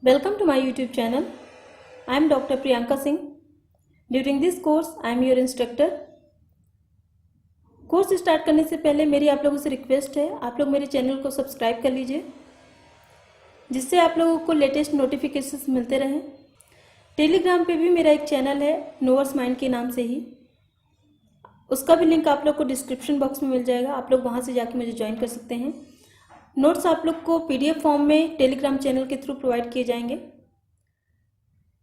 Welcome to my YouTube channel. I am Dr. Priyanka Singh. During this course, I am your instructor. Course start करने से पहले मेरी आप लोगों से रिक्वेस्ट है, आप लोग मेरे चैनल को सब्सक्राइब कर लीजिए, जिससे आप लोगों को लेटेस्ट नोटिफिकेशंस मिलते रहें। टेलीग्राम पे भी मेरा एक चैनल है नोवर्स माइंड के नाम से ही, उसका भी लिंक आप लोग को डिस्क्रिप्शन बॉक्स में मिल जाएगा। आप लोग वहाँ से जाके मुझे ज्वाइन कर सकते हैं। नोट्स आप लोग को PDF फॉर्म में टेलीग्राम चैनल के थ्रू प्रोवाइड किए जाएंगे।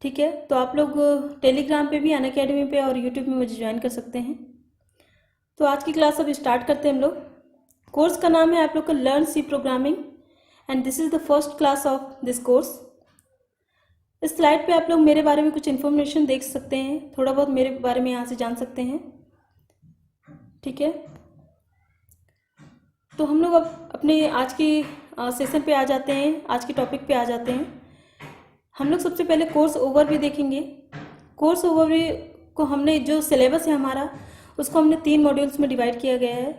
ठीक है, तो आप लोग टेलीग्राम पे भी, अनअकैडमी पे और यूट्यूब में मुझे ज्वाइन कर सकते हैं। तो आज की क्लास अब स्टार्ट करते हैं हम लोग। कोर्स का नाम है आप लोग का learn C programming and this is the first class of this course. इस स्लाइड पे आप लोग मेरे बारे में कुछ इन्फॉर्मेशन देख सकते हैं, थोड़ा बहुत मेरे बारे में यहाँ से जान सकते हैं। ठीक है, तो हम लोग अब अपने आज की सेशन पे आ जाते हैं, आज के टॉपिक पे आ जाते हैं। हम लोग सबसे पहले कोर्स ओवरव्यू देखेंगे। कोर्स ओवरव्यू को हमने, जो सिलेबस है हमारा, उसको हमने 3 मॉड्यूल्स में डिवाइड किया गया है।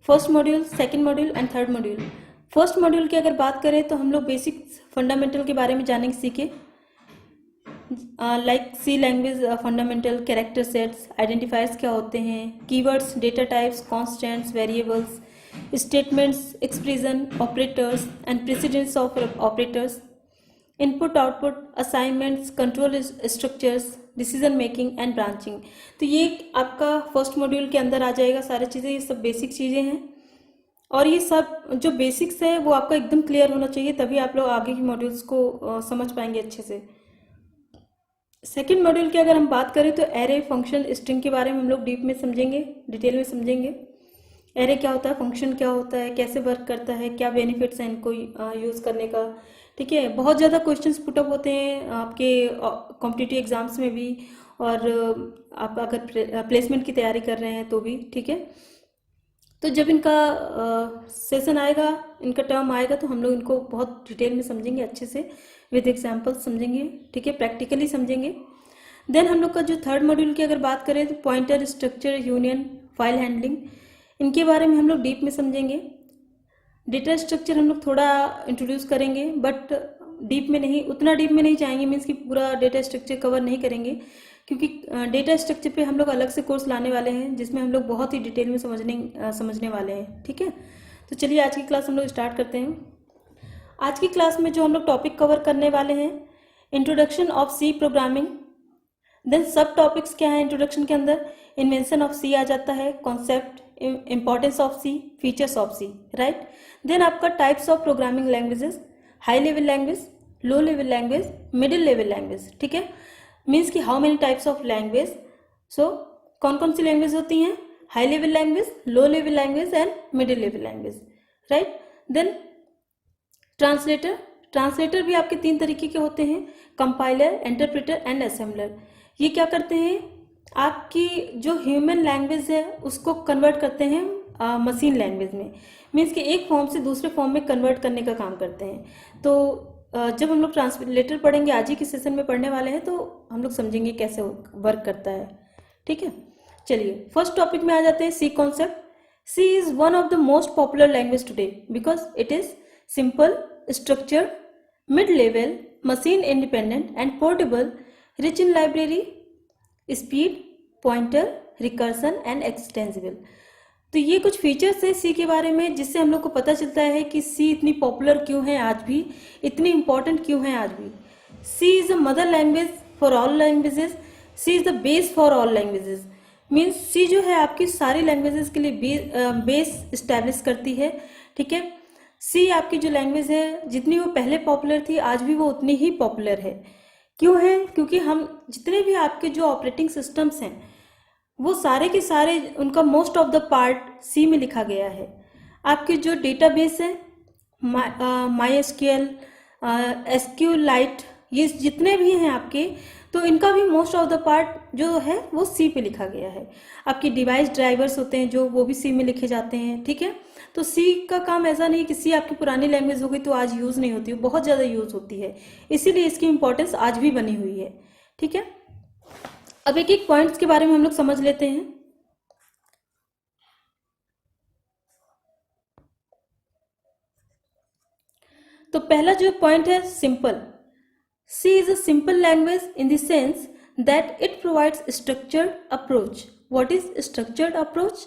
First module, second module and third module. First module की अगर बात करें तो हम लोग बेसिक फंडामेंटल के बारे में जानेंगे, सीखे, like C language fundamental, character sets, identifiers क्या होते हैं, keywords, data types, constants, variables, statements, expression, operators and precedence of operators, input output, assignments, control structures, decision making and branching. तो ये आपका फर्स्ट मॉड्यूल के अंदर आ जाएगा सारी चीज़ें। ये सब बेसिक चीज़ें हैं और ये सब जो बेसिक्स है वो आपका एकदम क्लियर होना चाहिए, तभी आप लोग आगे की मॉड्यूल्स को समझ पाएंगे अच्छे से। सेकेंड मॉड्यूल की अगर हम बात करें तो एरे, फंक्शन, स्ट्रिंग के बारे में हम लोग डीप में समझेंगे, डिटेल में समझेंगे। एरे क्या होता है, फंक्शन क्या होता है, कैसे वर्क करता है, क्या बेनिफिट्स हैं इनको यूज़ करने का। ठीक है, बहुत ज़्यादा क्वेश्चंस पुटअप होते हैं आपके कॉम्पिटिटिव एग्जाम्स में भी, और आप अगर प्लेसमेंट की तैयारी कर रहे हैं तो भी। ठीक है, तो जब इनका सेशन आएगा, इनका टर्म आएगा, तो हम लोग इनको बहुत डिटेल में समझेंगे, अच्छे से विद एग्जाम्पल्स समझेंगे। ठीक है, प्रैक्टिकली समझेंगे। देन हम लोग का जो थर्ड मॉड्यूल की अगर बात करें तो pointer, structure, union, file handling, इनके बारे में हम लोग डीप में समझेंगे। डेटा स्ट्रक्चर हम लोग थोड़ा इंट्रोड्यूस करेंगे, बट डीप में नहीं, उतना डीप में नहीं जाएंगे, मीन्स कि पूरा डेटा स्ट्रक्चर कवर नहीं करेंगे, क्योंकि डेटा स्ट्रक्चर पे हम लोग अलग से कोर्स लाने वाले हैं, जिसमें हम लोग बहुत ही डिटेल में समझने वाले हैं। ठीक है, तो चलिए आज की क्लास हम लोग स्टार्ट करते हैं। आज की क्लास में जो हम लोग टॉपिक कवर करने वाले हैं, introduction of C programming. Then सब टॉपिक्स क्या है इंट्रोडक्शन के अंदर, इन्वेंशन ऑफ सी आ जाता है, concept, importance of C, features of C, right. Then आपका types of programming languages, high level language, low level language, middle level language. ठीक है, मीन्स कि how many types of language. So कौन कौन सी लैंग्वेज होती हैं, high level language, low level language and middle level language, right. Then translator, translator भी आपके 3 तरीके के होते हैं, कंपाइलर, इंटरप्रेटर एंड असेंबलर। ये क्या करते हैं, आपकी जो ह्यूमन लैंग्वेज है उसको कन्वर्ट करते हैं मशीन लैंग्वेज में, मीन्स कि एक फॉर्म से दूसरे फॉर्म में कन्वर्ट करने का काम करते हैं। तो जब हम लोग ट्रांसलेटर पढ़ेंगे, आज ही के सेशन में पढ़ने वाले हैं, तो हम लोग समझेंगे कैसे वर्क करता है। ठीक है, चलिए फर्स्ट टॉपिक में आ जाते हैं, C concept. C is one of the most popular language today because it is simple, structured, mid-level, machine independent and portable, rich in library, speed, pointer, recursion and extensible। तो ये कुछ features है सी के बारे में, जिससे हम लोग को पता चलता है कि सी इतनी पॉपुलर क्यों है आज भी, इतनी इंपॉर्टेंट क्यों है आज भी। C is a mother language for all languages, C is the base for all languages. Means C जो है आपकी सारी लैंग्वेजेस के लिए बेस इस्टेब्लिश करती है। ठीक है, सी आपकी जो लैंग्वेज है, जितनी वो पहले पॉपुलर थी, आज भी वो उतनी ही पॉपुलर है। क्यों है, क्योंकि हम जितने भी आपके जो ऑपरेटिंग सिस्टम्स हैं, वो सारे के सारे, उनका most of the part C में लिखा गया है। आपके जो डेटाबेस है, MySQL, SQLite, ये जितने भी हैं आपके, तो इनका भी मोस्ट ऑफ द पार्ट जो है वो सी पे लिखा गया है। आपके डिवाइस ड्राइवर्स होते हैं जो, वो भी सी में लिखे जाते हैं। ठीक है, तो सी का काम ऐसा नहीं कि सी आपकी पुरानी लैंग्वेज हो गई तो आज यूज़ नहीं होती, बहुत ज़्यादा यूज़ होती है, इसीलिए इसकी इंपॉर्टेंस आज भी बनी हुई है। ठीक है, अब एक एक पॉइंट्स के बारे में हम लोग समझ लेते हैं। तो पहला जो पॉइंट है, simple. C is a simple language in the sense that it provides structured approach. What is structured approach?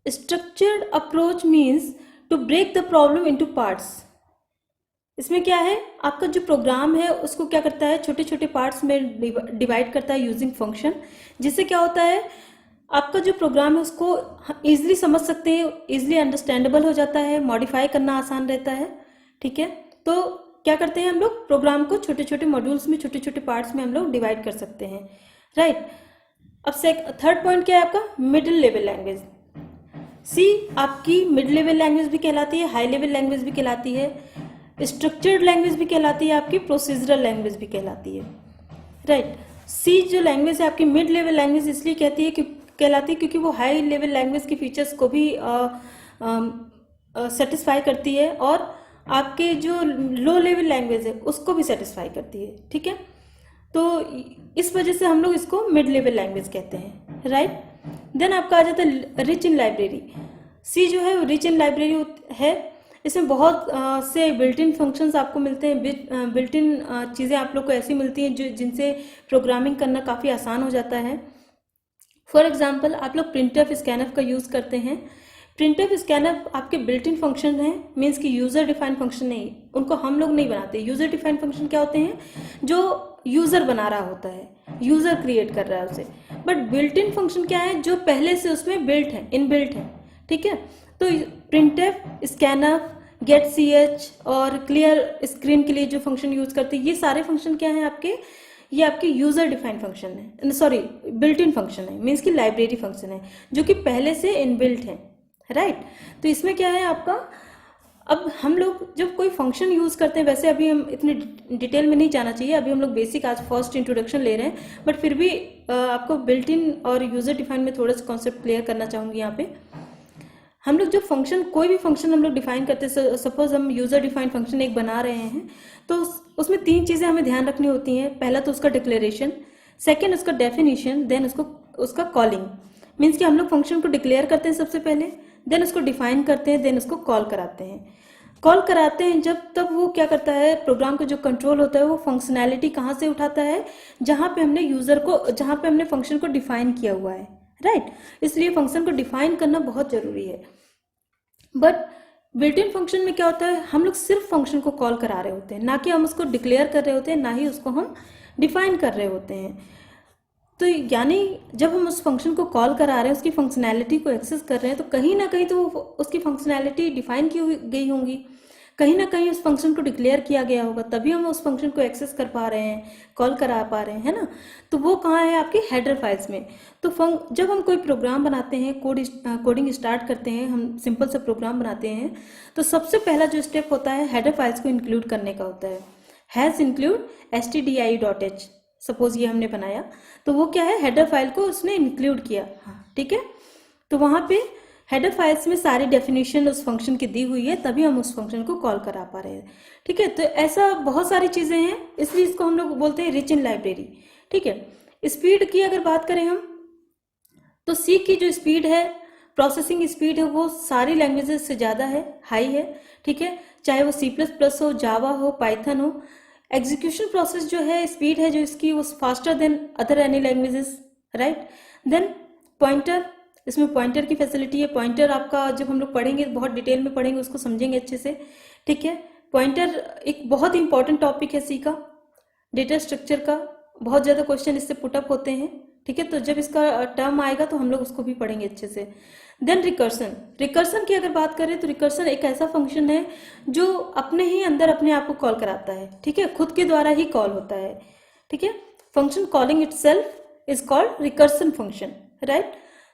Structured approach means to break the problem into parts. इसमें क्या है, आपका जो प्रोग्राम है उसको क्या करता है, छोटे छोटे पार्ट्स में डिवाइड करता है यूजिंग फंक्शन, जिससे क्या होता है आपका जो प्रोग्राम है उसको इजीली समझ सकते हैं, इजीली अंडरस्टैंडेबल हो जाता है, मॉडिफाई करना आसान रहता है। ठीक है, तो क्या करते हैं हम लोग प्रोग्राम को छोटे छोटे मॉड्यूल्स में, छोटे छोटे पार्ट्स में हम लोग डिवाइड कर सकते हैं, राइट। अब थर्ड पॉइंट क्या है आपका, मिडिल लेवल लैंग्वेज। सी आपकी मिड लेवल लैंग्वेज भी कहलाती है, हाई लेवल लैंग्वेज भी कहलाती है, स्ट्रक्चर्ड लैंग्वेज भी कहलाती है, आपकी प्रोसीजरल लैंग्वेज भी कहलाती है, राइट। सी जो लैंग्वेज है आपकी मिड लेवल लैंग्वेज इसलिए कहलाती है क्योंकि वो हाई लेवल लैंग्वेज के फीचर्स को भी सेटिस्फाई करती है और आपके जो लो लेवल लैंग्वेज है उसको भी सेटिस्फाई करती है। ठीक है, तो इस वजह से हम लोग इसको मिड लेवल लैंग्वेज कहते हैं, राइट। देन आपका आ जाता है रिच इन लाइब्रेरी। सी जो है वो रिच इन लाइब्रेरी है, इसमें बहुत से बिल्ट इन फंक्शंस आपको मिलते हैं, बिल्ट इन चीज़ें आप लोग को ऐसी मिलती हैं जो जिनसे प्रोग्रामिंग करना काफ़ी आसान हो जाता है। फॉर एग्जांपल आप लोग प्रिंटफ स्कैनफ का यूज़ करते हैं। प्रिंटफ स्कैनफ आपके बिल्ट इन फंक्शन हैं, मीन्स कि यूज़र डिफाइंड फंक्शन नहीं, उनको हम लोग नहीं बनाते। यूज़र डिफाइंड फंक्शन क्या होते हैं, जो यूज़र बना रहा होता है, यूज़र क्रिएट कर रहा है उसे। बट बिल्ट इन फंक्शन क्या है, जो पहले से उसमें बिल्ट है, इनबिल्ट है। ठीक है, तो प्रिंटफ, स्कैनफ, गेट ch और क्लियर स्क्रीन के लिए जो फंक्शन यूज करते हैं, ये सारे फंक्शन क्या हैं आपके, ये आपके यूजर डिफाइंड फंक्शन है, सॉरी बिल्ट इन फंक्शन है, मीन्स की लाइब्रेरी फंक्शन है जो कि पहले से इनबिल्ट है, राइट। तो इसमें क्या है आपका, अब हम लोग जब कोई फंक्शन यूज करते हैं, वैसे अभी हम इतने डिटेल में नहीं जाना चाहिए, अभी हम लोग बेसिक आज फर्स्ट इंट्रोडक्शन ले रहे हैं, बट फिर भी आपको बिल्ट इन और यूजर डिफाइंड में थोड़ा सा कॉन्सेप्ट क्लियर करना चाहूंगी। यहाँ पे हम लोग जो फंक्शन, कोई भी फंक्शन हम लोग डिफाइन करते हैं, सपोज हम यूजर डिफाइंड फंक्शन एक बना रहे हैं, तो उसमें तीन चीजें हमें ध्यान रखनी होती हैं। पहला तो उसका डिक्लेरेशन, सेकंड उसका डेफिनेशन, देन उसका कॉलिंग। मीन्स कि हम लोग फंक्शन को डिक्लेयर करते हैं सबसे पहले, देन उसको डिफाइन करते हैं, देन उसको कॉल कराते हैं। कॉल कराते हैं जब तब वो क्या करता है, प्रोग्राम का जो कंट्रोल होता है वो फंक्शनैलिटी कहाँ से उठाता है, जहाँ पे हमने फंक्शन को डिफाइन किया हुआ है, राइट। इसलिए फंक्शन को डिफाइन करना बहुत जरूरी है। बट बिल्ट इन फंक्शन में क्या होता है, हम लोग सिर्फ फंक्शन को कॉल करा रहे होते हैं, ना कि हम उसको डिक्लेयर कर रहे होते हैं, ना ही उसको हम डिफाइन कर रहे होते हैं। तो यानी जब हम उस फंक्शन को कॉल करा रहे हैं, उसकी फंक्शनैलिटी को एक्सेस कर रहे हैं, तो कहीं ना कहीं तो उसकी फंक्शनैलिटी डिफाइन की गई होंगी, कहीं ना कहीं उस फंक्शन को डिक्लेयर किया गया होगा, तभी हम उस फंक्शन को एक्सेस कर पा रहे हैं, कॉल करा पा रहे हैं, है ना। तो वो कहाँ है, आपके हेडर फाइल्स में। तो जब हम कोई प्रोग्राम बनाते हैं, कोडिंग स्टार्ट करते हैं, हम सिंपल सा प्रोग्राम बनाते हैं, तो सबसे पहला जो स्टेप होता है हेडर फाइल्स को इंक्लूड करने का होता है। हैज इंक्लूड stdio.h, सपोज ये हमने बनाया, तो वो क्या है, हेडर फाइल को उसने इंक्लूड किया, हाँ ठीक है। तो वहाँ पे हेडर फाइल्स में सारी डेफिनेशन उस फंक्शन की दी हुई है, तभी हम उस फंक्शन को कॉल करा पा रहे हैं। ठीक है, तो ऐसा बहुत सारी चीजें हैं, इसलिए इसको हम लोग बोलते हैं रिच इन लाइब्रेरी। ठीक है, स्पीड की अगर बात करें हम, तो सी की जो स्पीड है, प्रोसेसिंग स्पीड है, वो सारी लैंग्वेजेस से ज्यादा है, हाई है। ठीक है, चाहे वो C++ हो, जावा हो, पाइथन हो। एग्जीक्यूशन प्रोसेस जो है, स्पीड है जो इसकी, वो faster than other any languages, right. Then pointer, इसमें पॉइंटर की फैसिलिटी है। पॉइंटर आपका जब हम लोग पढ़ेंगे, बहुत डिटेल में पढ़ेंगे, उसको समझेंगे अच्छे से। ठीक है, पॉइंटर एक बहुत ही इंपॉर्टेंट टॉपिक है सी का, डेटा स्ट्रक्चर का, बहुत ज्यादा क्वेश्चन इससे पुटअप होते हैं। ठीक है, तो जब इसका टर्म आएगा तो हम लोग उसको भी पढ़ेंगे अच्छे से। देन रिकर्सन की अगर बात करें, तो रिकर्सन एक ऐसा फंक्शन है जो अपने ही अंदर अपने आप को कॉल कराता है। ठीक है, खुद के द्वारा ही कॉल होता है। ठीक है, function calling itself is called recursion function, right.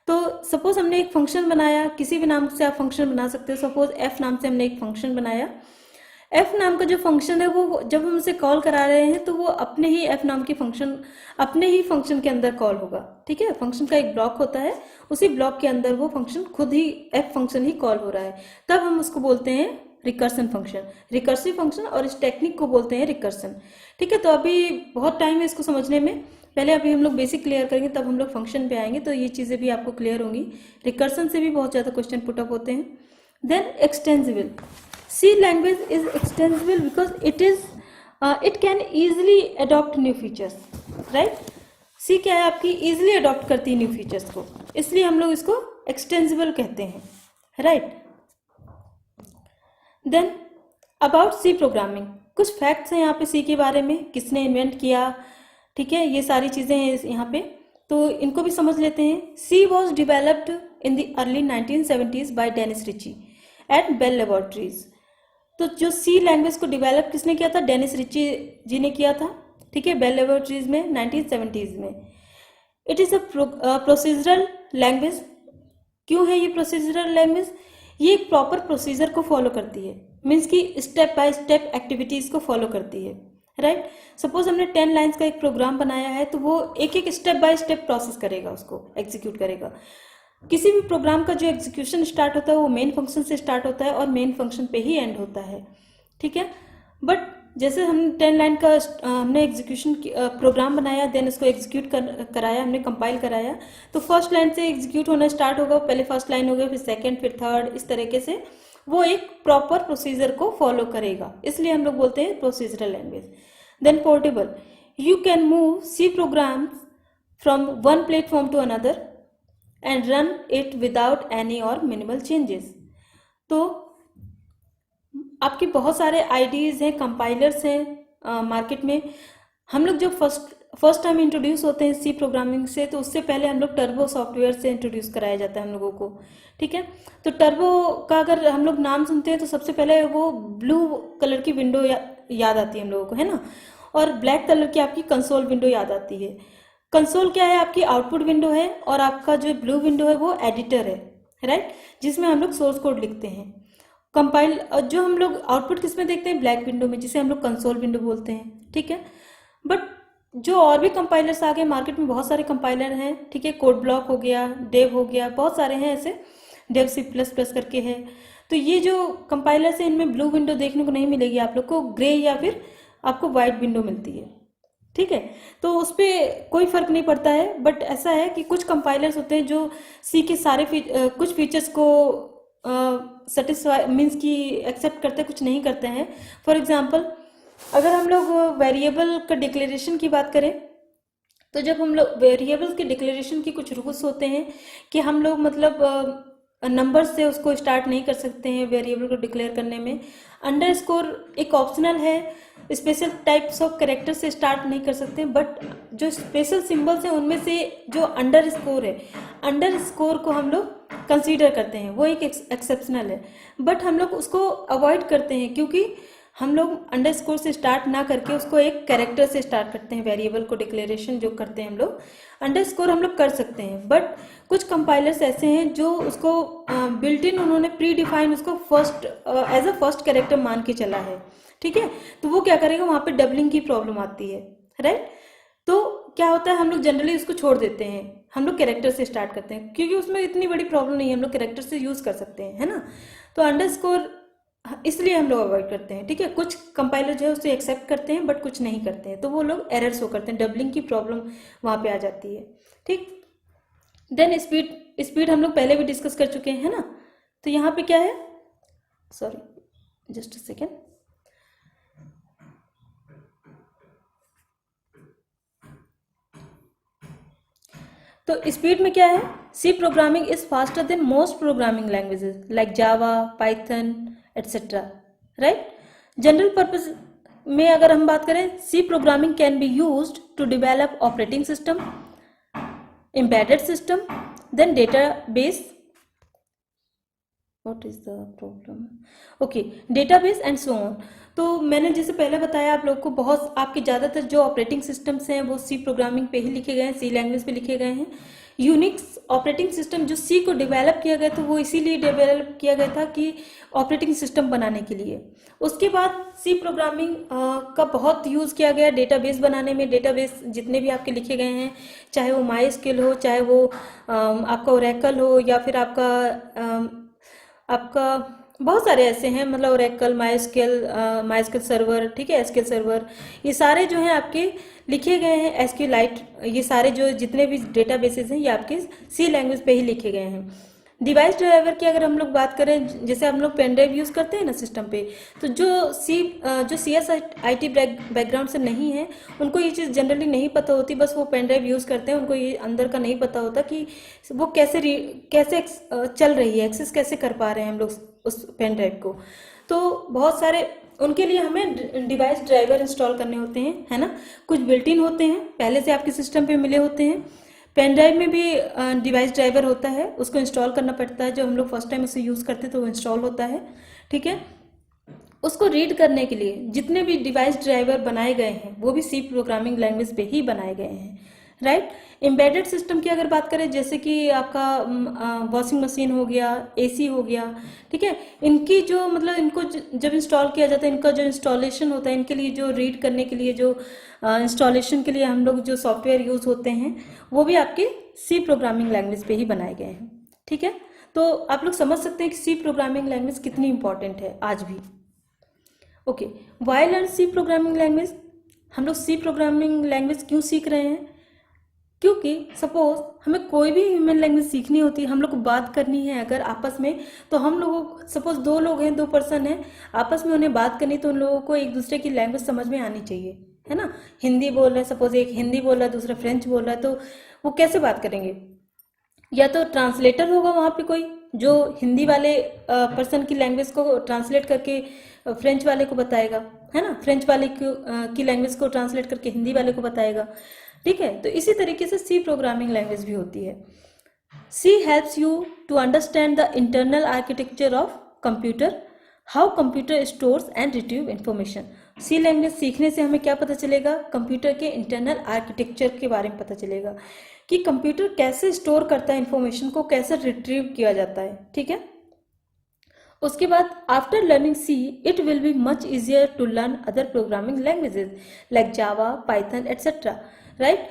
तो सपोज हमने एक फंक्शन बनाया, किसी भी नाम से आप फंक्शन बना सकते हो। सपोज एफ नाम से हमने एक फंक्शन बनाया। एफ नाम का जो फंक्शन है, वो जब हम उसे कॉल करा रहे हैं, तो वो अपने ही एफ नाम के फंक्शन के अंदर कॉल होगा। ठीक है, फंक्शन का एक ब्लॉक होता है, उसी ब्लॉक के अंदर वो फंक्शन खुद ही, एफ फंक्शन ही कॉल हो रहा है, तब हम उसको बोलते हैं रिकर्सन फंक्शन, रिकर्सिव फंक्शन, और इस टेक्निक को बोलते हैं रिकर्सन। ठीक है, तो अभी बहुत टाइम है इसको समझने में, पहले अभी हम लोग बेसिक क्लियर करेंगे, तब हम लोग फंक्शन पे आएंगे, तो ये चीजें भी आपको क्लियर होंगी। रिकर्सन से भी बहुत ज्यादा क्वेश्चन पुटअप होते हैं। Then extensible, C language is extensible because it is it can easily adopt new features, right. C क्या है आपकी, ईजिली अडॉप्ट करती है न्यू फीचर्स को, इसलिए हम लोग इसको एक्सटेंसिबल कहते हैं, right. Then about C programming, कुछ फैक्ट्स हैं यहाँ पे सी के बारे में, किसने इन्वेंट किया, ठीक है, ये सारी चीज़ें हैं यहाँ पे, तो इनको भी समझ लेते हैं। C was developed in the early 1970s by Dennis Ritchie at Bell Laboratories. तो जो सी लैंग्वेज को डिवेलप किसने किया था, डेनिस रिची जी ने किया था, ठीक है, बेल लेबोरेटरीज में 1970s में। It is a procedural language. क्यों है ये प्रोसीजरल लैंग्वेज, ये एक प्रॉपर प्रोसीजर को फॉलो करती है, मीन्स कि स्टेप बाय स्टेप एक्टिविटीज़ को फॉलो करती है, राइट। सपोज हमने 10 लाइन्स का एक प्रोग्राम बनाया है, तो वो एक एक स्टेप बाय स्टेप प्रोसेस करेगा, उसको एग्जीक्यूट करेगा। किसी भी प्रोग्राम का जो एग्जीक्यूशन स्टार्ट होता है वो मेन फंक्शन से स्टार्ट होता है और मेन फंक्शन पे ही एंड होता है, ठीक है। बट जैसे हम 10 लाइन का हमने एग्जीक्यूशन प्रोग्राम बनाया, देन उसको एग्जीक्यूट कराया, हमने कंपाइल कराया, तो फर्स्ट लाइन से एग्जीक्यूट होना स्टार्ट होगा, पहले फर्स्ट लाइन हो गई, फिर सेकंड, फिर थर्ड, इस तरीके से वो एक प्रॉपर प्रोसीजर को फॉलो करेगा, इसलिए हम लोग बोलते हैं procedural language. Then portable, you can move C program from one platform to another and run it without any और मिनिमल चेंजेस। तो आपके बहुत सारे आईडीज हैं, कंपाइलर्स हैं मार्केट में। हम लोग जब फर्स्ट टाइम इंट्रोड्यूस होते हैं सी प्रोग्रामिंग से, तो उससे पहले हम लोग टर्बो सॉफ्टवेयर से इंट्रोड्यूस कराया जाता है हम लोगों को, ठीक है। तो टर्बो का अगर हम लोग नाम सुनते हैं तो सबसे पहले वो ब्लू कलर की विंडो याद आती है हम लोगों को, है ना, और ब्लैक कलर की आपकी कंसोल विंडो याद आती है। कंसोल क्या है, आपकी आउटपुट विंडो है, और आपका जो ब्लू विंडो है वो एडिटर है, राइट, जिसमें हम लोग सोर्स कोड लिखते हैं। कंपाइल जो हम लोग आउटपुट किस में देखते हैं, ब्लैक विंडो में, जिसे हम लोग कंसोल विंडो बोलते हैं, ठीक है। बट जो और भी कंपाइलर्स आ गए मार्केट में, बहुत सारे कंपाइलर हैं, ठीक है, कोड ब्लॉक हो गया, डेव हो गया, बहुत सारे हैं ऐसे, डेव C++ करके है। तो ये जो कंपाइलर्स हैं इनमें ब्लू विंडो देखने को नहीं मिलेगी आप लोग को, ग्रे या फिर आपको वाइट विंडो मिलती है, ठीक है। तो उस पर कोई फर्क नहीं पड़ता है। बट ऐसा है कि कुछ कंपाइलर्स होते हैं जो सी के सारे कुछ फीचर्स को सेटिस्फाई मीन्स कि एक्सेप्ट करते हैं, कुछ नहीं करते हैं। फॉर एग्जांपल अगर हम लोग वेरिएबल का डिक्लेरेशन की बात करें, तो जब हम लोग वेरिएबल्स के डिक्लेरेशन के कुछ रूल्स होते हैं कि हम लोग मतलब नंबर से उसको स्टार्ट नहीं कर सकते हैं वेरिएबल को डिक्लेयर करने में। अंडरस्कोर एक ऑप्शनल है, स्पेशल टाइप्स ऑफ कैरेक्टर से स्टार्ट नहीं कर सकते हैं। बट जो स्पेशल सिंबल्स हैं उनमें से जो अंडरस्कोर है, अंडरस्कोर को हम लोग कंसीडर करते हैं, वो एक एक्सेप्शनल है। बट हम लोग उसको अवॉइड करते हैं क्योंकि हम लोग अंडरस्कोर से स्टार्ट ना करके उसको एक कैरेक्टर से स्टार्ट करते हैं। वेरिएबल को डिक्लेरेशन जो करते हैं हम लोग, अंडरस्कोर हम लोग कर सकते हैं, बट कुछ कंपाइलर्स ऐसे हैं जो उसको बिल्ट इन उन्होंने प्री डिफाइन उसको first as a first character मान के चला है, ठीक है। तो वो क्या करेगा, वहाँ पे डबलिंग की प्रॉब्लम आती है, राइट। तो क्या होता है, हम लोग जनरली उसको छोड़ देते हैं, हम लोग कैरेक्टर से स्टार्ट करते हैं क्योंकि उसमें इतनी बड़ी प्रॉब्लम नहीं है, हम लोग कैरेक्टर से यूज कर सकते हैं, है ना। तो अंडरस्कोर इसलिए हम लोग अवॉइड करते हैं, ठीक है। कुछ कंपाइलर जो है उसे एक्सेप्ट करते हैं बट कुछ नहीं करते हैं, तो वो लोग एरर शो करते हैं, डबलिंग की प्रॉब्लम वहाँ पे आ जाती है, ठीक। देन स्पीड हम लोग पहले भी डिस्कस कर चुके हैं, है ना। तो यहाँ पे क्या है, सॉरी जस्ट अ सेकेंड, तो स्पीड में क्या है, C programming is faster than most programming languages like Java, Python etcetera, right. General purpose में अगर हम बात करें, C programming can be used to develop operating system, embedded system, then database, what is the problem, okay, database and so on. तो मैंने जैसे पहले बताया आप लोग को, बहुत आपके ज़्यादातर जो ऑपरेटिंग सिस्टम्स हैं वो सी प्रोग्रामिंग पे ही लिखे गए हैं, सी लैंग्वेज पे लिखे गए हैं। यूनिक्स ऑपरेटिंग सिस्टम जो सी को डेवलप किया गया था वो इसीलिए डेवलप किया गया था कि ऑपरेटिंग सिस्टम बनाने के लिए। उसके बाद सी प्रोग्रामिंग का बहुत यूज़ किया गया डेटाबेस बनाने में। डेटाबेस जितने भी आपके लिखे गए हैं, चाहे वो माइस्क्यूएल हो, चाहे वो आपका ओरेकल हो, या फिर आपका बहुत सारे ऐसे हैं, मतलब ओरेकल, माइस्क्यूएल सर्वर, ठीक है, एसक्यूएल सर्वर, ये सारे जो हैं आपके लिखे गए हैं, एसक्यूएलाइट, ये सारे जो जितने भी डेटाबेसेस हैं ये आपके सी लैंग्वेज पे ही लिखे गए हैं। डिवाइस ड्राइवर की अगर हम लोग बात करें, जैसे हम लोग पेन ड्राइव यूज़ करते हैं ना सिस्टम पे, तो जो CSIT बैकग्राउंड से नहीं है उनको ये चीज़ जनरली नहीं पता होती, बस वो पेन ड्राइव यूज़ करते हैं, उनको ये अंदर का नहीं पता होता कि वो कैसे चल रही है, एक्सेस कैसे कर पा रहे हैं हम लोग उस पेन ड्राइव को। तो बहुत सारे उनके लिए हमें डिवाइस ड्राइवर इंस्टॉल करने होते हैं, है ना। कुछ बिल्ट इन होते हैं, पहले से आपके सिस्टम पे मिले होते हैं। पेन ड्राइव में भी डिवाइस ड्राइवर होता है, उसको इंस्टॉल करना पड़ता है। जब हम लोग फर्स्ट टाइम उसे यूज़ करते हैं तो वो इंस्टॉल होता है, ठीक है। उसको रीड करने के लिए जितने भी डिवाइस ड्राइवर बनाए गए हैं वो भी सी प्रोग्रामिंग लैंग्वेज पे ही बनाए गए हैं, राइट। एम्बेडेड सिस्टम की अगर बात करें, जैसे कि आपका वॉशिंग मशीन हो गया, AC हो गया, ठीक है, इनकी जो मतलब इनको जब इंस्टॉल किया जाता है, इनका जो इंस्टॉलेशन होता है, इनके लिए जो रीड करने के लिए जो इंस्टॉलेशन के लिए हम लोग जो सॉफ्टवेयर यूज़ होते हैं वो भी आपके सी प्रोग्रामिंग लैंग्वेज पे ही बनाए गए हैं, ठीक है। तो आप लोग समझ सकते हैं कि सी प्रोग्रामिंग लैंग्वेज कितनी इंपॉर्टेंट है आज भी। Okay, why learn C programming language? हम लोग सी प्रोग्रामिंग लैंग्वेज क्यों सीख रहे हैं? क्योंकि सपोज हमें कोई भी ह्यूमन लैंग्वेज सीखनी होती है, हम लोग को बात करनी है अगर आपस में, तो हम लोगों सपोज 2 लोग हैं, 2 पर्सन हैं, आपस में उन्हें बात करनी, तो उन लोगों को एक दूसरे की लैंग्वेज समझ में आनी चाहिए, है ना। हिंदी बोल रहे हैं, सपोज एक हिंदी बोल रहा है, दूसरा फ्रेंच बोल रहा है, तो वो कैसे बात करेंगे? या तो ट्रांसलेटर होगा वहाँ पे कोई जो हिंदी वाले पर्सन की लैंग्वेज को ट्रांसलेट करके फ्रेंच वाले को बताएगा, है ना, फ्रेंच वाले की लैंग्वेज को ट्रांसलेट करके हिंदी वाले को बताएगा, ठीक है। तो इसी तरीके से सी प्रोग्रामिंग लैंग्वेज भी होती है। C helps you to understand the internal architecture of computer, how computer stores and retrieve information. C language सीखने से हमें क्या पता चलेगा? कंप्यूटर के इंटरनल आर्किटेक्चर के बारे में पता चलेगा कि कंप्यूटर कैसे स्टोर करता है इंफॉर्मेशन को, कैसे रिट्रीव किया जाता है, ठीक है। उसके बाद after learning C it will be much easier to learn other programming languages like Java, Python etcetera, right.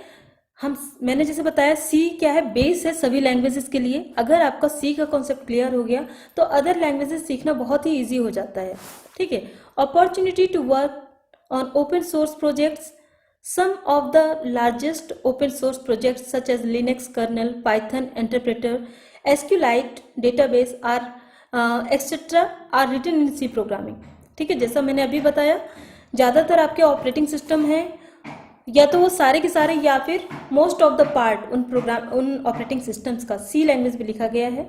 मैंने जैसे बताया सी क्या है, बेस है सभी लैंग्वेजेस के लिए। अगर आपका सी का कॉन्सेप्ट क्लियर हो गया तो अदर लैंग्वेजेस सीखना बहुत ही इजी हो जाता है, ठीक है। Opportunity to work on open source projects, some of the largest open source projects such as Linux kernel, Python interpreter, SQLite database etc. are written in C programming, ठीक है। जैसा मैंने अभी बताया, ज़्यादातर आपके ऑपरेटिंग सिस्टम हैं, या तो वो सारे के सारे या फिर मोस्ट ऑफ द पार्ट उन ऑपरेटिंग सिस्टम्स का सी लैंग्वेज में लिखा गया है,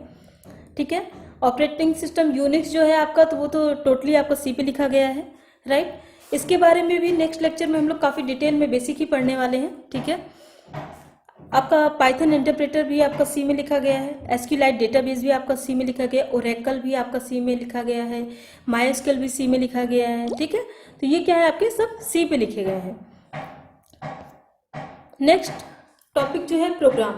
ठीक है। ऑपरेटिंग सिस्टम यूनिक्स जो है आपका, तो वो तो टोटली आपका सी पे लिखा गया है, राइट। इसके बारे में भी नेक्स्ट लेक्चर में हम लोग काफ़ी डिटेल में बेसिक ही पढ़ने वाले हैं, ठीक है। आपका पाइथन इंटरप्रेटर भी आपका सी में लिखा गया है, एसक्यूलाइट डेटाबेस भी आपका सी में लिखा गया है, ओरेकल भी आपका सी में लिखा गया है, माइस्क्यूएल भी सी में लिखा गया है, ठीक है। तो ये क्या है, आपके सब सी पे लिखे गए हैं। नेक्स्ट टॉपिक जो है प्रोग्राम।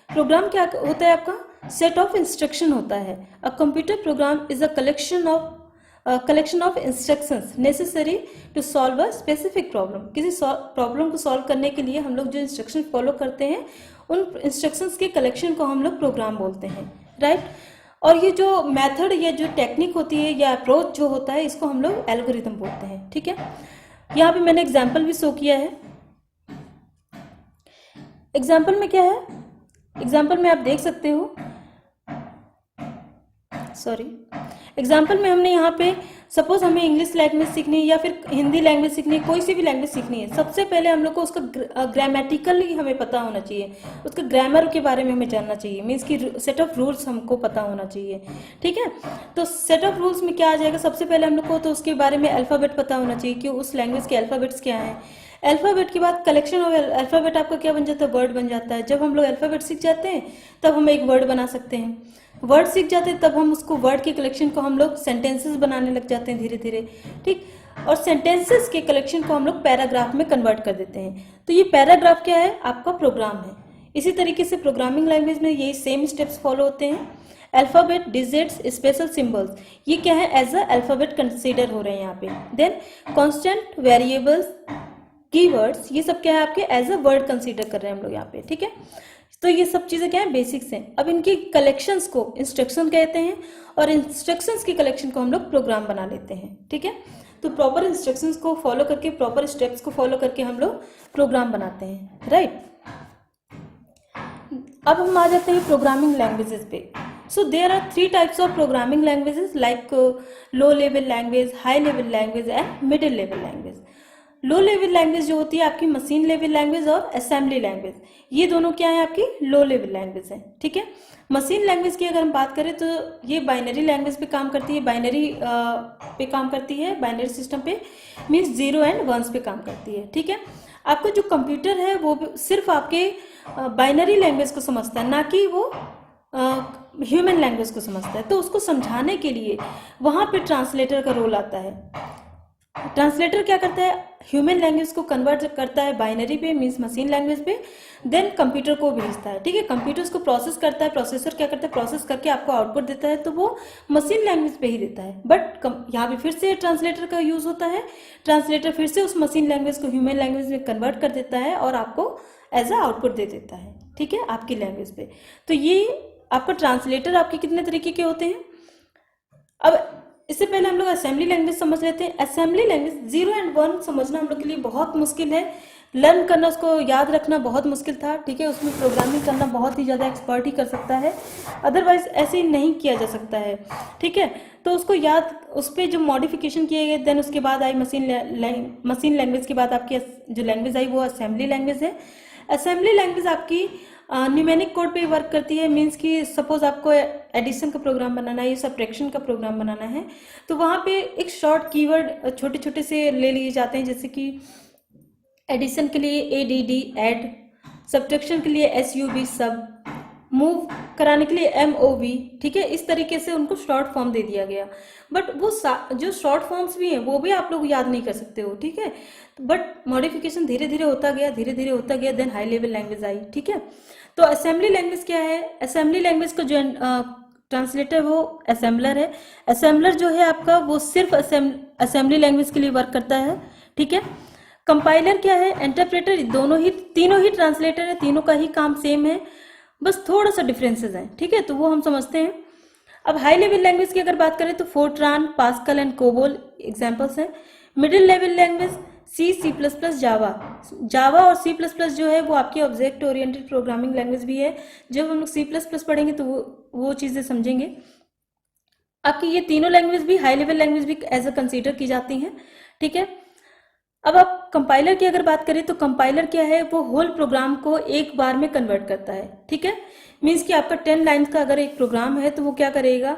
प्रोग्राम क्या होता है आपका? सेट ऑफ इंस्ट्रक्शन होता है। A computer program is a collection of instructions necessary to solve a specific problem. किसी प्रॉब्लम को सॉल्व करने के लिए हम लोग जो इंस्ट्रक्शन फॉलो करते हैं, उन इंस्ट्रक्शंस के कलेक्शन को हम लोग प्रोग्राम बोलते हैं, राइट। और ये जो मेथड या जो टेक्निक होती है या अप्रोच जो होता है, इसको हम लोग एल्गोरिथम बोलते हैं, ठीक है। यहाँ पे मैंने एग्जाम्पल भी शो किया है। एग्जाम्पल में क्या है? एग्जाम्पल में आप देख सकते हो, एग्जाम्पल में हमने यहाँ पे सपोज हमें इंग्लिश लैंग्वेज सीखनी है या फिर हिंदी लैंग्वेज सीखनी है, कोई सी भी लैंग्वेज सीखनी है, सबसे पहले हम लोग को उसका ग्रामेटिकली हमें पता होना चाहिए, उसका ग्रामर के बारे में हमें जानना चाहिए, मीन्स की सेट ऑफ रूल्स हमको पता होना चाहिए, ठीक है। तो सेट ऑफ रूल्स में क्या आ जाएगा? सबसे पहले हम लोग को तो उसके बारे में अल्फ़ाबेट पता होना चाहिए कि उस लैंग्वेज के अल्फ़ाबेट्स क्या हैं। अल्फ़ाबेट के बाद कलेक्शन ऑफ अल्फ़ाबेट आपका क्या बन जाता है? वर्ड बन जाता है। जब हम लोग अल्फ़ाबेट सीख जाते हैं तब हम एक वर्ड बना सकते हैं। वर्ड सीख जाते हैं तब हम उसको वर्ड के कलेक्शन को हम लोग सेंटेंसेस बनाने लग जाते हैं धीरे धीरे, ठीक। और सेंटेंसेस के कलेक्शन को हम लोग पैराग्राफ में कन्वर्ट कर देते हैं। तो ये पैराग्राफ क्या है? आपका प्रोग्राम है। इसी तरीके से प्रोग्रामिंग लैंग्वेज में यही सेम स्टेप्स फॉलो होते हैं। अल्फ़ाबेट, डिजिट्स, स्पेशल सिंबल्स, ये क्या है? एज अ अल्फ़ाबेट कंसीडर हो रहे हैं यहाँ पे। देन कॉन्स्टेंट, वेरिएबल्स, कीवर्ड्स, ये सब क्या है? आपके एज अ वर्ड कंसीडर कर रहे हैं हम लोग यहाँ पे, ठीक है। तो ये सब चीज़ें क्या है? बेसिक्स हैं। अब इनकी कलेक्शंस को इंस्ट्रक्शन कहते हैं और इंस्ट्रक्शंस की कलेक्शन को हम लोग प्रोग्राम बना लेते हैं, ठीक है। तो प्रॉपर इंस्ट्रक्शंस को फॉलो करके, प्रॉपर स्टेप्स को फॉलो करके हम लोग प्रोग्राम बनाते हैं, राइट। अब हम आ जाते हैं प्रोग्रामिंग लैंग्वेजेस पे। So there are three types of programming languages like low level language, high level language and middle level language. Low level language जो होती है आपकी मशीन लेवल लैंग्वेज और असेंबली लैंग्वेज, ये दोनों क्या है आपकी लो लेवल लैंग्वेज है, ठीक है। मशीन लैंग्वेज की अगर हम बात करें तो ये बाइनरी लैंग्वेज पे काम करती है, बाइनरी पे काम करती है, बाइनरी सिस्टम पे, मीन्स 0 एंड 1 पे काम करती है, ठीक है। आपका जो कंप्यूटर है वो सिर्फ आपके बाइनरी लैंग्वेज को समझता है, ना कि वो ह्यूमन लैंग्वेज को समझता है। तो उसको समझाने के लिए वहाँ पे ट्रांसलेटर का रोल आता है। ट्रांसलेटर क्या करता है, ह्यूमन लैंग्वेज को कन्वर्ट करता है बाइनरी पे, मीन्स मशीन लैंग्वेज पे, देन कंप्यूटर को भेजता है, ठीक है। कंप्यूटर उसको प्रोसेस करता है, प्रोसेसर क्या करता है, प्रोसेस करके आपको आउटपुट देता है, तो वो मशीन लैंग्वेज पे ही देता है। बट यहाँ पे फिर से ट्रांसलेटर का यूज होता है, ट्रांसलेटर फिर से उस मशीन लैंग्वेज को ह्यूमन लैंग्वेज में कन्वर्ट कर देता है और आपको एज अ आउटपुट दे देता है, ठीक है, आपकी लैंग्वेज पे। तो ये आपका ट्रांसलेटर आपके कितने तरीके के होते हैं। अब इससे पहले हम लोग असेंबली लैंग्वेज समझ लेते हैं। असेंबली लैंग्वेज 0 एंड 1 समझना हम लोग के लिए बहुत मुश्किल है, लर्न करना, उसको याद रखना बहुत मुश्किल था, ठीक है। उसमें प्रोग्रामिंग करना बहुत ही ज़्यादा एक्सपर्ट ही कर सकता है, अदरवाइज ऐसे ही नहीं किया जा सकता है, ठीक है। तो उसको याद, उस पर जो मॉडिफिकेशन किए गए, देन उसके बाद आई मशीन लैंग्वेज के बाद आपकी जो लैंग्वेज आई वो असेंबली लैंग्वेज है। असेंबली लैंग्वेज आपकी न्यूमेरिक कोड पे वर्क करती है, मीन्स कि सपोज आपको एडिशन का प्रोग्राम बनाना है या सब्ट्रैक्शन का प्रोग्राम बनाना है, तो वहाँ पे एक शॉर्ट कीवर्ड छोटे छोटे से ले लिए जाते हैं, जैसे कि एडिशन के लिए ADD ऐड, सब्ट्रैक्शन के लिए SUB सब, मूव कराने के लिए MOV, ठीक है। इस तरीके से उनको शॉर्ट फॉर्म दे दिया गया। बट वो जो शॉर्ट फॉर्म्स भी हैं वो भी आप लोग याद नहीं कर सकते हो, ठीक है। बट मॉडिफिकेशन धीरे धीरे होता गया, धीरे धीरे होता गया, देन हाई लेवल लैंग्वेज आई, ठीक है। तो असेंबली लैंग्वेज क्या है, असेंबली लैंग्वेज का जो ट्रांसलेटर वो असेंबलर है। असेंबलर जो है आपका वो सिर्फ असेंबली लैंग्वेज के लिए वर्क करता है, ठीक है। कंपाइलर क्या है, इंटरप्रेटर, तीनों ही ट्रांसलेटर है, तीनों का ही काम सेम है, बस थोड़ा सा डिफरेंसेस हैं, ठीक है, तो वो हम समझते हैं। अब हाई लेवल लैंग्वेज की अगर बात करें तो Fortran, pascal and COBOL examples हैं। मिडिल लेवल लैंग्वेज C++, जावा और C++ जो है वो आपकी ऑब्जेक्ट ओरिएंटेड प्रोग्रामिंग लैंग्वेज भी है। जब हम लोग C++ पढ़ेंगे तो वो चीज़ें समझेंगे। आपकी ये तीनों लैंग्वेज भी हाई लेवल लैंग्वेज भी एज अ कंसीडर की जाती हैं, ठीक है। अब आप कंपाइलर की अगर बात करें तो कंपाइलर क्या है, वो होल प्रोग्राम को एक बार में कन्वर्ट करता है, ठीक है। मीन्स कि आपका 10 लाइन्स का अगर एक प्रोग्राम है तो वो क्या करेगा,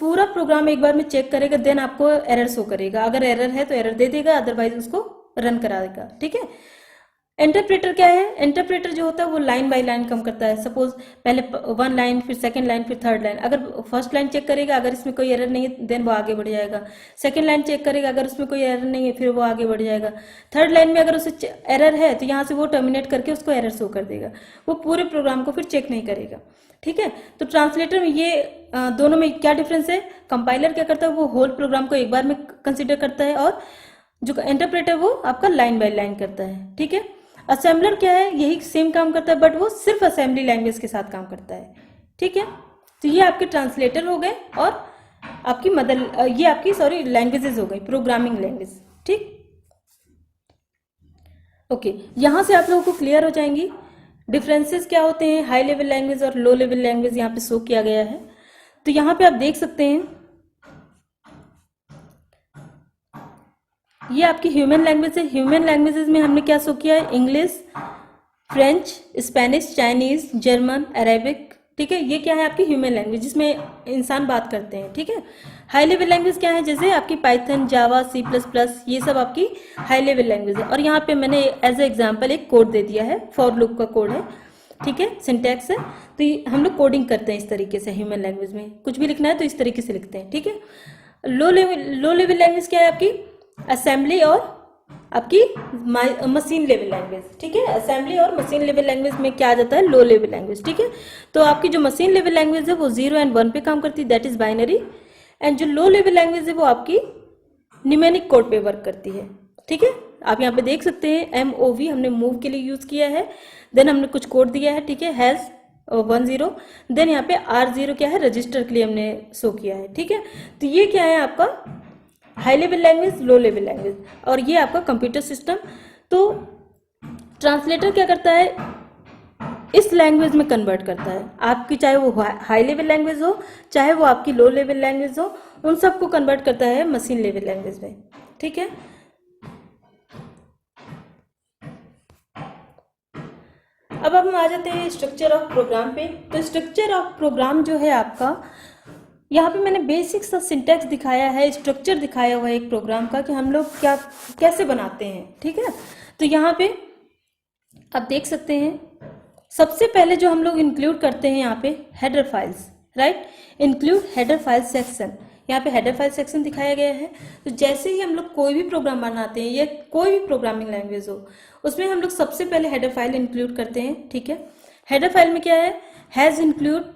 पूरा प्रोग्राम एक बार में चेक करेगा, देन आपको एरर शो करेगा, अगर एरर है तो एरर दे देगा, अदरवाइज उसको रन करा देगा, ठीक है। इंटरप्रेटर क्या है, इंटरप्रेटर जो होता है वो लाइन बाय लाइन कम करता है। सपोज पहले 1 लाइन, फिर सेकंड लाइन, फिर थर्ड लाइन, अगर फर्स्ट लाइन चेक करेगा, अगर इसमें कोई एरर नहीं है देन वो आगे बढ़ जाएगा। सेकंड लाइन चेक करेगा, अगर उसमें कोई एरर नहीं है फिर वो आगे बढ़ जाएगा। थर्ड लाइन में अगर उसे एरर है तो यहाँ से वो टर्मिनेट करके उसको एरर शो कर देगा, वो पूरे प्रोग्राम को फिर चेक नहीं करेगा, ठीक है। तो ट्रांसलेटर में ये दोनों में क्या डिफरेंस है, कंपाइलर क्या करता है वो होल प्रोग्राम को एक बार में कंसिडर करता है, और जो इंटरप्रेटर वो आपका लाइन बाय लाइन करता है, ठीक है। असेंबलर क्या है, यही सेम काम करता है बट वो सिर्फ असेंबली लैंग्वेज के साथ काम करता है, ठीक है। तो ये आपके ट्रांसलेटर हो गए और आपकी ये आपकी लैंग्वेजेस हो गई, प्रोग्रामिंग लैंग्वेज, ठीक। ओके, यहां से आप लोगों को क्लियर हो जाएंगी डिफरेंसेस क्या होते हैं हाई लेवल लैंग्वेज और लो लेवल लैंग्वेज, यहाँ पे शो किया गया है। तो यहाँ पे आप देख सकते हैं ये आपकी ह्यूमन लैंग्वेज है। ह्यूमन लैंग्वेजेस में हमने क्या शो किया है, English, French, Spanish, Chinese, German, Arabic, ठीक है। ये क्या है आपकी ह्यूमन लैंग्वेज जिसमें इंसान बात करते हैं, ठीक है। हाई लेवल लैंग्वेज क्या है, जैसे आपकी पाइथन, जावा, C++, ये सब आपकी हाई लेवल लैंग्वेज है। और यहाँ पे मैंने एज ए एग्जाम्पल एक कोड दे दिया है, फॉर लूप का कोड है, ठीक है, सिंटैक्स है। तो हम लोग कोडिंग करते हैं इस तरीके से, ह्यूमन लैंग्वेज में कुछ भी लिखना है तो इस तरीके से लिखते हैं, ठीक है। लो लेवल लैंग्वेज क्या है आपकी, असेंबली और आपकी मशीन लेवल लैंग्वेज, ठीक है। असेंबली और मशीन लेवल लैंग्वेज में क्या आ जाता है, लो लेवल लैंग्वेज, ठीक है। तो आपकी जो मशीन लेवल लैंग्वेज है वो 0 एंड 1 पे काम करती है, दैट इज बाइनरी। एंड जो लो लेवल लैंग्वेज है वो आपकी न्यूमेरिक कोड पे वर्क करती है, ठीक है। आप यहाँ पे देख सकते हैं MOV हमने मूव के लिए यूज किया है, देन हमने कुछ कोड दिया है, ठीक है, हैज 10, देन यहाँ पे R0 क्या है, रजिस्टर के लिए हमने शो किया है, ठीक है। तो ये क्या है आपका high level language, low level language, और ये आपका कंप्यूटर सिस्टम। तो ट्रांसलेटर क्या करता है, इस लैंग्वेज में कन्वर्ट करता है। आपकी चाहे वो हाई लेवल लैंग्वेज हो, चाहे वो आपकी लो लेवल लैंग्वेज हो, उन सबको कन्वर्ट करता है मशीन लेवल लैंग्वेज में। ठीक है, अब हम आ जाते हैं स्ट्रक्चर ऑफ प्रोग्राम पे। तो स्ट्रक्चर ऑफ प्रोग्राम जो है आपका, यहाँ पे मैंने बेसिक सा सिंटैक्स दिखाया है, स्ट्रक्चर दिखाया हुआ है एक प्रोग्राम का कि हम लोग क्या कैसे बनाते हैं। ठीक है, तो यहाँ पे आप देख सकते हैं, सबसे पहले जो हम लोग इंक्लूड करते हैं यहाँ पे header files, right, include header file section. यहाँ पे हेडर फाइल सेक्शन दिखाया गया है। तो जैसे ही हम लोग कोई भी प्रोग्राम बनाते हैं या कोई भी प्रोग्रामिंग लैंग्वेज हो, उसमें हम लोग सबसे पहले हेडर फाइल इंक्लूड करते हैं। ठीक है, हेडर फाइल में क्या है, हैज इंक्लूड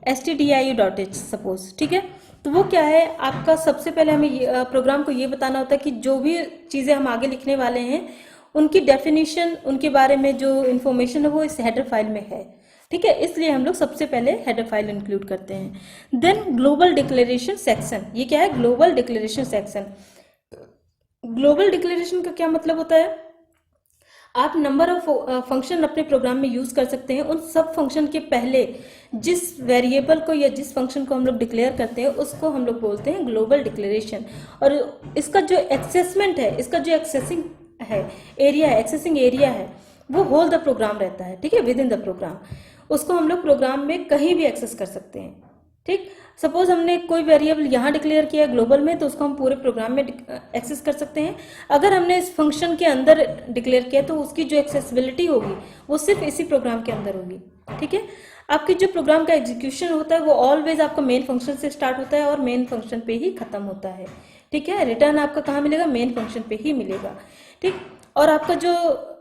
stdio.h सपोज। ठीक है, तो वो क्या है आपका, सबसे पहले हमें प्रोग्राम को ये बताना होता है कि जो भी चीज़ें हम आगे लिखने वाले हैं उनकी डेफिनेशन, उनके बारे में जो इन्फॉर्मेशन है वो इस हेडर फाइल में है। ठीक है, इसलिए हम लोग सबसे पहले हेडर फाइल इंक्लूड करते हैं। देन ग्लोबल डिक्लेरेशन सेक्शन, ये क्या है, global declaration section. Global declaration का क्या मतलब होता है, आप नंबर ऑफ फंक्शन अपने प्रोग्राम में यूज कर सकते हैं। उन सब फंक्शन के पहले जिस वेरिएबल को या जिस फंक्शन को हम लोग डिक्लेयर करते हैं उसको हम लोग बोलते हैं ग्लोबल डिक्लेरेशन। और इसका जो एक्सेसमेंट है, इसका जो एक्सेसिंग है एरिया है, एक्सेसिंग एरिया है, वो होल द प्रोग्राम रहता है। ठीक है, विद इन द प्रोग्राम, उसको हम लोग प्रोग्राम में कहीं भी एक्सेस कर सकते हैं। ठीक, सपोज हमने कोई वेरिएबल यहाँ डिक्लेयर किया ग्लोबल में, तो उसको हम पूरे प्रोग्राम में एक्सेस कर सकते हैं। अगर हमने इस फंक्शन के अंदर डिक्लेयर किया तो उसकी जो एक्सेसिबिलिटी होगी वो सिर्फ इसी प्रोग्राम के अंदर होगी। ठीक है, आपकी जो प्रोग्राम का एग्जीक्यूशन होता है वो ऑलवेज आपका मेन फंक्शन से स्टार्ट होता है और मेन फंक्शन पे ही खत्म होता है। ठीक है, रिटर्न आपका कहाँ मिलेगा, मेन फंक्शन पे ही मिलेगा। ठीक, और आपका जो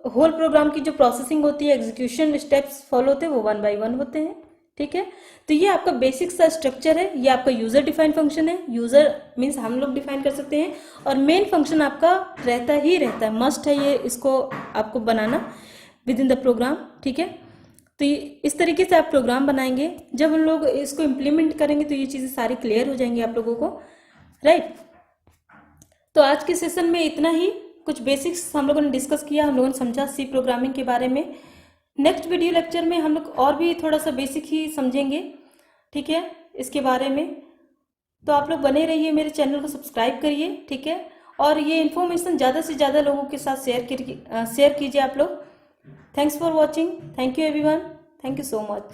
होल प्रोग्राम की जो प्रोसेसिंग होती है, एग्जीक्यूशन स्टेप्स फॉलो होते हैं, वो 1 by 1 होते हैं। ठीक है, तो ये आपका बेसिक सा स्ट्रक्चर है। ये आपका यूजर डिफाइन फंक्शन है, यूजर मीन्स हम लोग डिफाइन कर सकते हैं, और मेन फंक्शन आपका रहता ही रहता है, मस्ट है ये, इसको आपको बनाना विद इन द प्रोग्राम। ठीक है, तो इस तरीके से आप प्रोग्राम बनाएंगे। जब हम लोग इसको इम्प्लीमेंट करेंगे तो ये चीज़ें सारी क्लियर हो जाएंगी आप लोगों को, राइट। तो आज के सेशन में इतना ही, कुछ बेसिक्स हम लोगों ने डिस्कस किया, हम लोगों ने समझा सी प्रोग्रामिंग के बारे में। नेक्स्ट वीडियो लेक्चर में हम लोग और भी थोड़ा सा बेसिक ही समझेंगे। ठीक है, इसके बारे में। तो आप लोग बने रहिए, मेरे चैनल को सब्सक्राइब करिए। ठीक है, और ये इन्फॉर्मेशन ज़्यादा से ज़्यादा लोगों के साथ शेयर कीजिए आप लोग। Thanks for watching, thank you everyone, thank you so much.